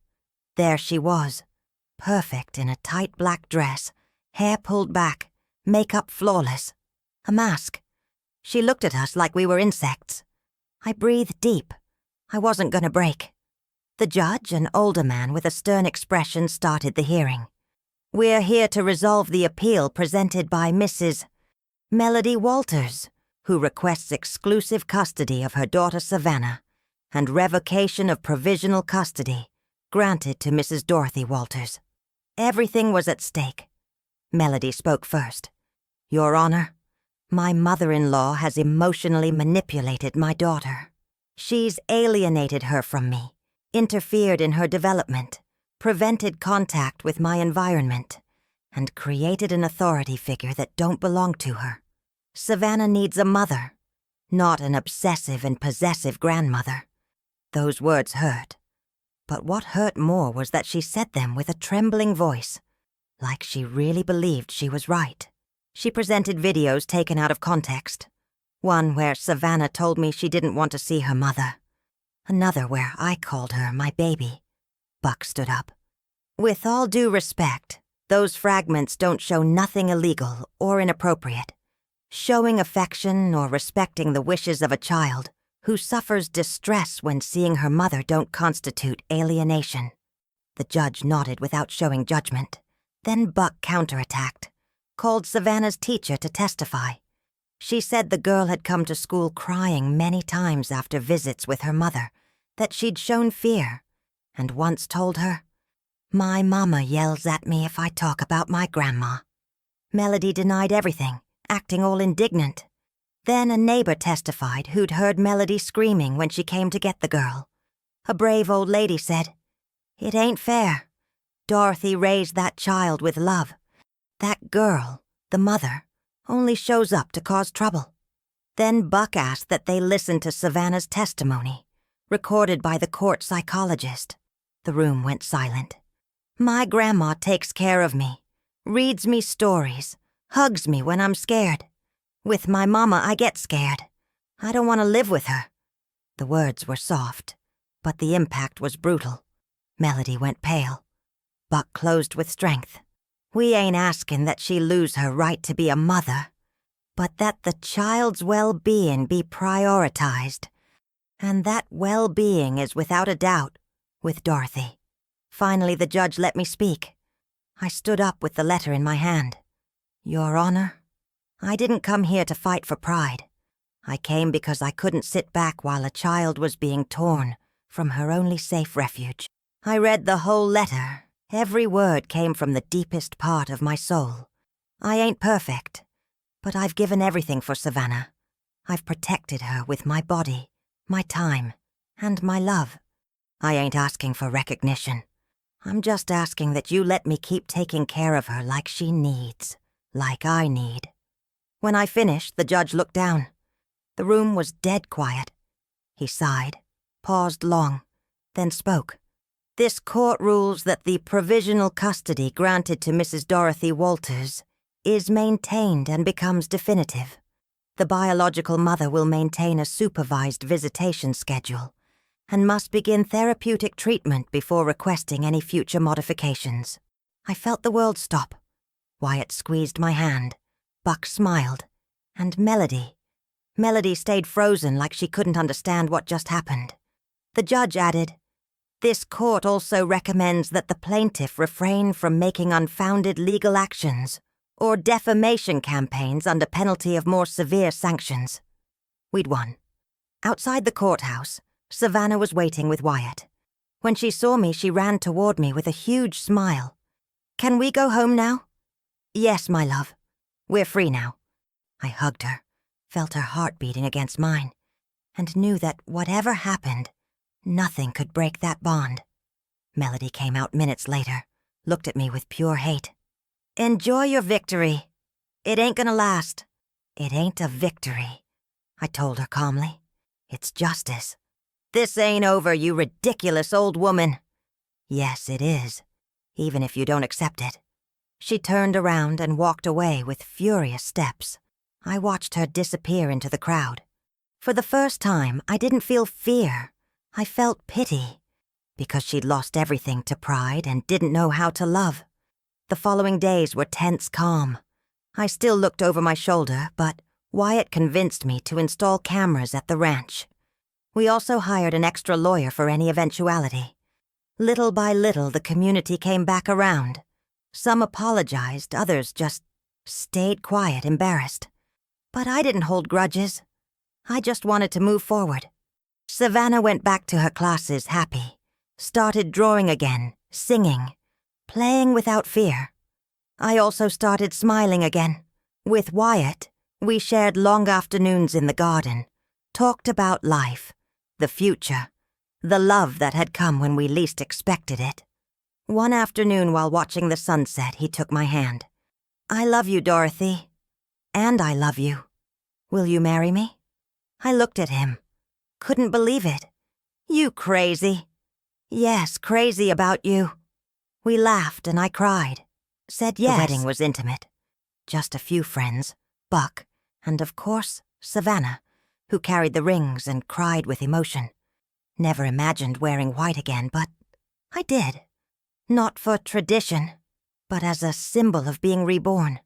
There she was, perfect in a tight black dress, hair pulled back, makeup flawless. A mask. She looked at us like we were insects. I breathed deep. I wasn't gonna break. The judge, an older man with a stern expression, started the hearing. We're here to resolve the appeal presented by Mrs. Melody Walters, who requests exclusive custody of her daughter Savannah and revocation of provisional custody granted to Mrs. Dorothy Walters. Everything was at stake. Melody spoke first. Your Honor, my mother-in-law has emotionally manipulated my daughter. She's alienated her from me, interfered in her development, prevented contact with my environment, and created an authority figure that don't belong to her. Savannah needs a mother, not an obsessive and possessive grandmother. Those words hurt. But what hurt more was that she said them with a trembling voice, like she really believed she was right. She presented videos taken out of context. One where Savannah told me she didn't want to see her mother. Another where I called her my baby. Buck stood up. With all due respect, those fragments don't show nothing illegal or inappropriate. Showing affection or respecting the wishes of a child who suffers distress when seeing her mother don't constitute alienation. The judge nodded without showing judgment. Then Buck counterattacked, called Savannah's teacher to testify. She said the girl had come to school crying many times after visits with her mother, that she'd shown fear, and once told her, "My mama yells at me if I talk about my grandma." Melody denied everything, acting all indignant. Then a neighbor testified who'd heard Melody screaming when she came to get the girl. A brave old lady said, "It ain't fair. Dorothy raised that child with love. That girl, the mother, only shows up to cause trouble." Then Buck asked that they listen to Savannah's testimony, recorded by the court psychologist. The room went silent. My grandma takes care of me, reads me stories, hugs me when I'm scared. With my mama, I get scared. I don't want to live with her. The words were soft, but the impact was brutal. Melody went pale. Buck closed with strength. We ain't asking that she lose her right to be a mother, but that the child's well-being be prioritized. And that well-being is without a doubt with Dorothy. Finally, the judge let me speak. I stood up with the letter in my hand. Your Honor, I didn't come here to fight for pride. I came because I couldn't sit back while a child was being torn from her only safe refuge. I read the whole letter. Every word came from the deepest part of my soul. I ain't perfect, but I've given everything for Savannah. I've protected her with my body, my time, and my love. I ain't asking for recognition. I'm just asking that you let me keep taking care of her like she needs, like I need. When I finished, the judge looked down. The room was dead quiet. He sighed, paused long, then spoke. This court rules that the provisional custody granted to Mrs. Dorothy Walters is maintained and becomes definitive. The biological mother will maintain a supervised visitation schedule and must begin therapeutic treatment before requesting any future modifications. I felt the world stop. Wyatt squeezed my hand. Buck smiled. And Melody stayed frozen like she couldn't understand what just happened. The judge added, "This court also recommends that the plaintiff refrain from making unfounded legal actions or defamation campaigns under penalty of more severe sanctions." We'd won. Outside the courthouse, Savannah was waiting with Wyatt. When she saw me, she ran toward me with a huge smile. "Can we go home now?" "Yes, my love. We're free now." I hugged her, felt her heart beating against mine, and knew that whatever happened, nothing could break that bond. Melody came out minutes later, looked at me with pure hate. "Enjoy your victory. It ain't gonna last." "It ain't a victory," I told her calmly. "It's justice." "This ain't over, you ridiculous old woman." "Yes, it is, even if you don't accept it." She turned around and walked away with furious steps. I watched her disappear into the crowd. For the first time, I didn't feel fear. I felt pity, because she'd lost everything to pride and didn't know how to love. The following days were tense calm. I still looked over my shoulder, but Wyatt convinced me to install cameras at the ranch. We also hired an extra lawyer for any eventuality. Little by little, the community came back around. Some apologized, others just stayed quiet, embarrassed. But I didn't hold grudges. I just wanted to move forward. Savannah went back to her classes happy, started drawing again, singing, playing without fear. I also started smiling again. With Wyatt, we shared long afternoons in the garden, talked about life, the future, the love that had come when we least expected it. One afternoon while watching the sunset, he took my hand. "I love you, Dorothy. And I love you. Will you marry me?" I looked at him. Couldn't believe it. "You crazy." "Yes, crazy about you." We laughed and I cried. Said yes. The wedding was intimate. Just a few friends, Buck, and of course, Savannah, who carried the rings and cried with emotion. Never imagined wearing white again, but I did. Not for tradition, but as a symbol of being reborn.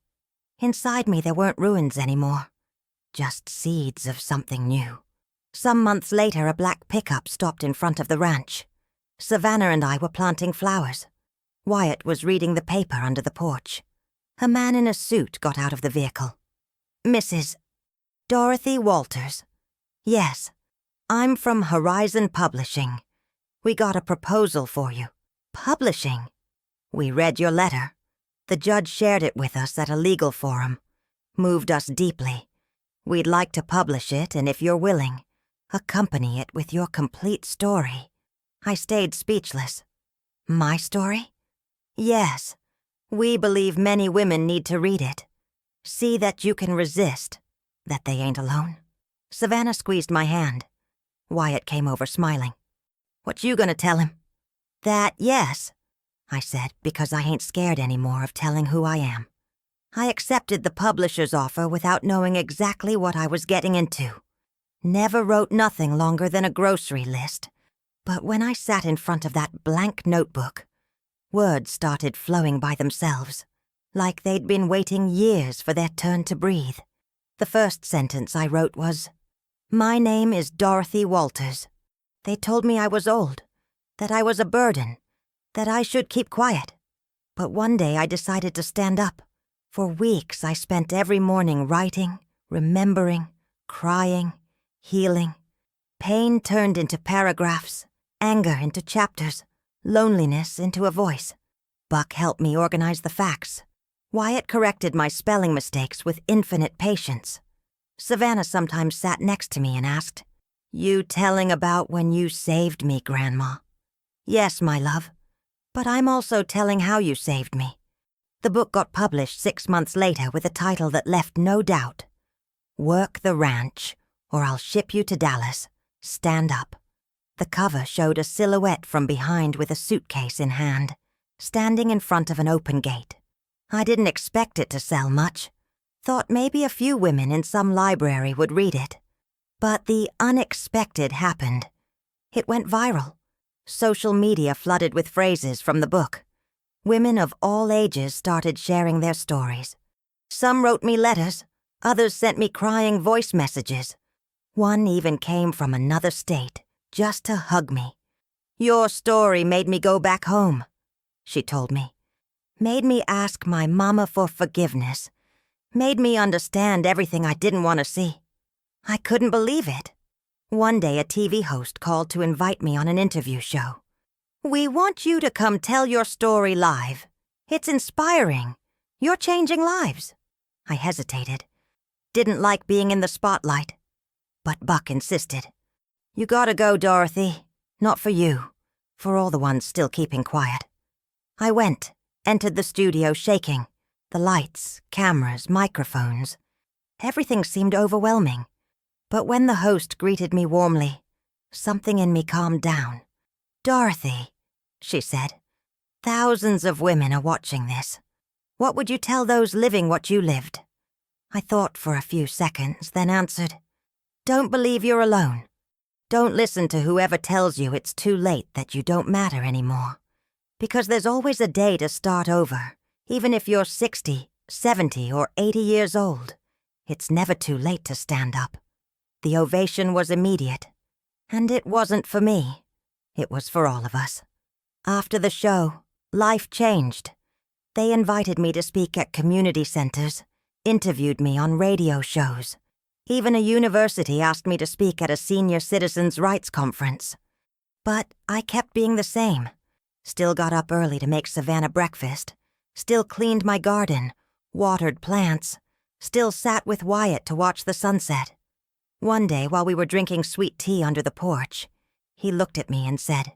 Inside me there weren't ruins anymore, just seeds of something new. Some months later, a black pickup stopped in front of the ranch. Savannah and I were planting flowers. Wyatt was reading the paper under the porch. A man in a suit got out of the vehicle. "Mrs. Dorothy Walters." "Yes, I'm from Horizon Publishing. We got a proposal for you." "Publishing?" "We read your letter. The judge shared it with us at a legal forum. Moved us deeply. We'd like to publish it, and if you're willing, accompany it with your complete story." I stayed speechless. "My story?" "Yes. We believe many women need to read it. See that you can resist, that they ain't alone." Savannah squeezed my hand. Wyatt came over smiling. "What you gonna tell him?" "That, yes," I said, because I ain't scared anymore of telling who I am. I accepted the publisher's offer without knowing exactly what I was getting into. Never wrote nothing longer than a grocery list. But when I sat in front of that blank notebook, words started flowing by themselves, like they'd been waiting years for their turn to breathe. The first sentence I wrote was, "My name is Dorothy Walters. They told me I was old, that I was a burden, that I should keep quiet. But one day I decided to stand up. For weeks I spent every morning writing, remembering, crying, healing. Pain turned into paragraphs, anger into chapters, loneliness into a voice. Buck helped me organize the facts. Wyatt corrected my spelling mistakes with infinite patience. Savannah sometimes sat next to me and asked, "You telling about when you saved me, Grandma?" "Yes, my love. But I'm also telling how you saved me." The book got published 6 months later with a title that left no doubt. "Work the Ranch, or I'll Ship You to Dallas. Stand Up." The cover showed a silhouette from behind with a suitcase in hand, standing in front of an open gate. I didn't expect it to sell much. Thought maybe a few women in some library would read it. But the unexpected happened. It went viral. Social media flooded with phrases from the book. Women of all ages started sharing their stories. Some wrote me letters, others sent me crying voice messages. One even came from another state, just to hug me. "Your story made me go back home," she told me. Made me ask my mama for forgiveness. Made me understand everything I didn't want to see. I couldn't believe it. One day a TV host called to invite me on an interview show. "We want you to come tell your story live. It's inspiring. You're changing lives." I hesitated. Didn't like being in the spotlight. But Buck insisted. "You gotta go, Dorothy. Not for you. For all the ones still keeping quiet." I went, entered the studio shaking. The lights, cameras, microphones. Everything seemed overwhelming. But when the host greeted me warmly, something in me calmed down. "Dorothy," she said, "thousands of women are watching this. What would you tell those living what you lived?" I thought for a few seconds, then answered, "Don't believe you're alone. Don't listen to whoever tells you it's too late, that you don't matter anymore. Because there's always a day to start over, even if you're 60, 70, or 80 years old. It's never too late to stand up." The ovation was immediate. And it wasn't for me. It was for all of us. After the show, life changed. They invited me to speak at community centers, interviewed me on radio shows. Even a university asked me to speak at a senior citizens' rights conference. But I kept being the same. Still got up early to make Savannah breakfast. Still cleaned my garden, watered plants. Still sat with Wyatt to watch the sunset. One day, while we were drinking sweet tea under the porch, he looked at me and said,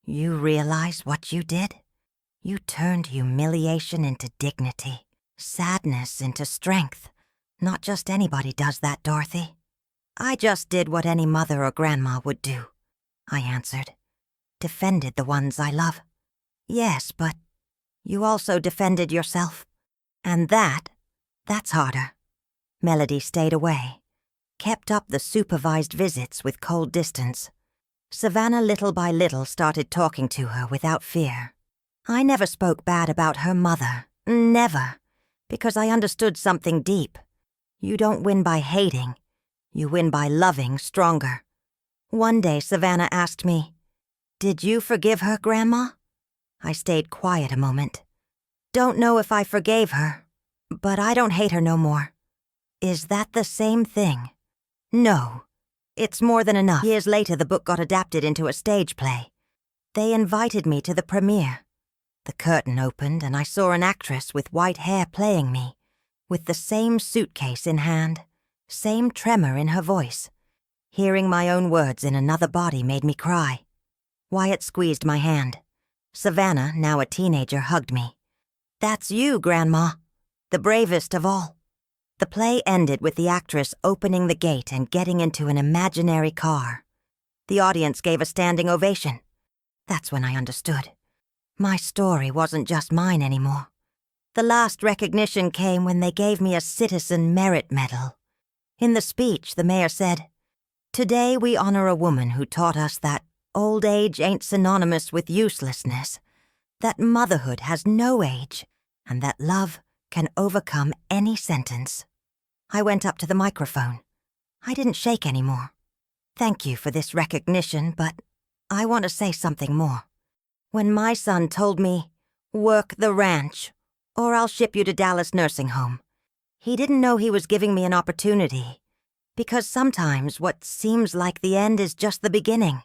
"You realize what you did? You turned humiliation into dignity, sadness into strength. Not just anybody does that, Dorothy." "I just did what any mother or grandma would do," I answered. "Defended the ones I love." "Yes, but you also defended yourself. And that's harder." Melody stayed away. Kept up the supervised visits with cold distance. Savannah little by little started talking to her without fear. I never spoke bad about her mother, never, because I understood something deep. You don't win by hating, you win by loving stronger. One day Savannah asked me, "Did you forgive her, Grandma?" I stayed quiet a moment. "Don't know if I forgave her, but I don't hate her no more." "Is that the same thing?" "No. It's more than enough." Years later, the book got adapted into a stage play. They invited me to the premiere. The curtain opened and I saw an actress with white hair playing me, with the same suitcase in hand, same tremor in her voice. Hearing my own words in another body made me cry. Wyatt squeezed my hand. Savannah, now a teenager, hugged me. "That's you, Grandma. The bravest of all." The play ended with the actress opening the gate and getting into an imaginary car. The audience gave a standing ovation. That's when I understood. My story wasn't just mine anymore. The last recognition came when they gave me a Citizen Merit Medal. In the speech, the mayor said, "Today we honor a woman who taught us that old age ain't synonymous with uselessness, that motherhood has no age, and that love can overcome any sentence." I went up to the microphone. I didn't shake anymore. "Thank you for this recognition, but I want to say something more. When my son told me, 'Work the ranch, or I'll ship you to Dallas Nursing Home,' he didn't know he was giving me an opportunity, because sometimes what seems like the end is just the beginning.